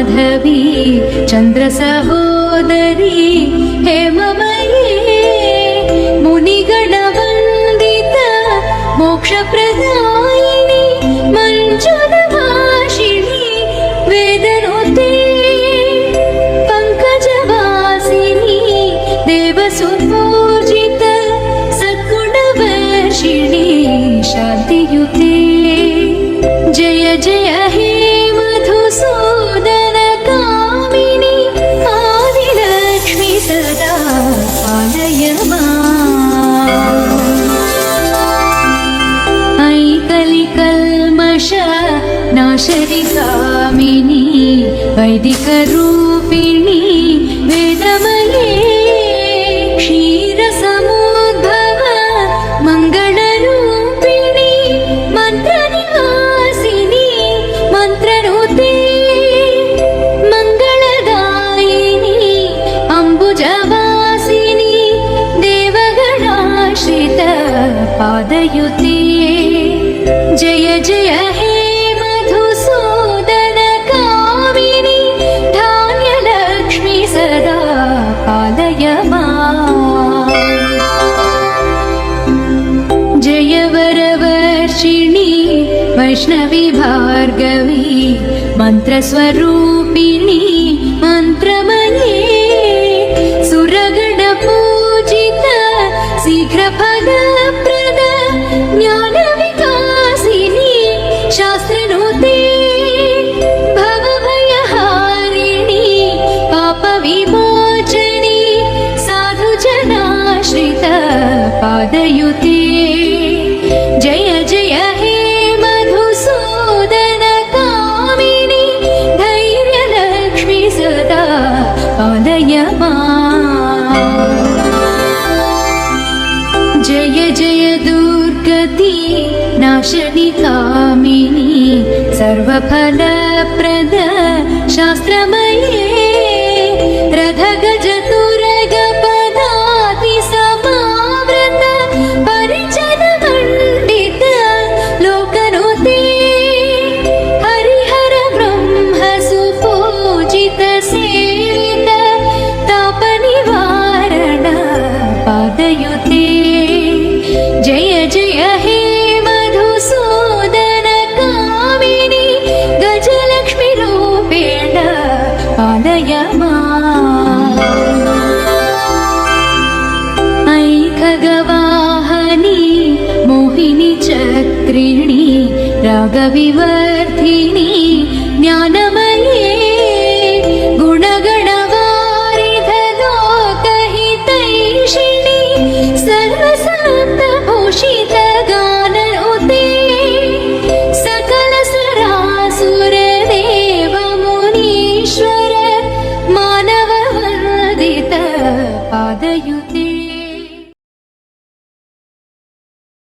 माधवी चन्द्रसहोदरी हेममयी मुनिगणवन्दिता मोक्षप्रदायिनी मञ्जुलभाषिणी वेदनुते पङ्कजवासिनी देवसुपूजित सद्गुणवर्षिणी शान्तियुते जय जय हे मधुसूदन कामिनी आदिलक्ष्मी सदा पालय माम्। ऐ कलिकल्मष नाशरि कामिनी वैदिकरूपिणी वेदमये क्षीरसमुद्भव मङ्गलरूपिणी मन्त्रनिवासिनी मन्त्रनुते मङ्गलदायिनी अम्बुजवासिनी देवगणाश्रित पादयुते जय जय हे मधुसूदन कामिनी धान्यलक्ष्मी सदा पालय माम्। जय वरवर्षिणी वैष्णवी भार्गवी मन्त्रस्वरूपिणी मन्त्रमये सुरगणपूजित शीघ्रफलप्रद ज्ञानविकासिनी शास्त्रनुते भवभयहारिणी पापविमोचनी साधुजनाश्रित पादयुते जय जय हे मधुसूदन कामिनी धैर्यलक्ष्मी सदा पालय माम्। जय जय दुर्गति नाशनि कामिनी सर्वफलप्रद शास्त्रमये रथगजतुरग पदाति समावृत परिजन मण्डित लोकनुते हरिहर ब्रह्म सुपूजित सेवित तापनिवारण पादयुते जय जय हे मधुसूदन कामिनी गजलक्ष्मी रूपेण पालय माम्। ऐ खगवाहनी मोहिनी चक्रिणी रागविवर्धिनी ज्ञान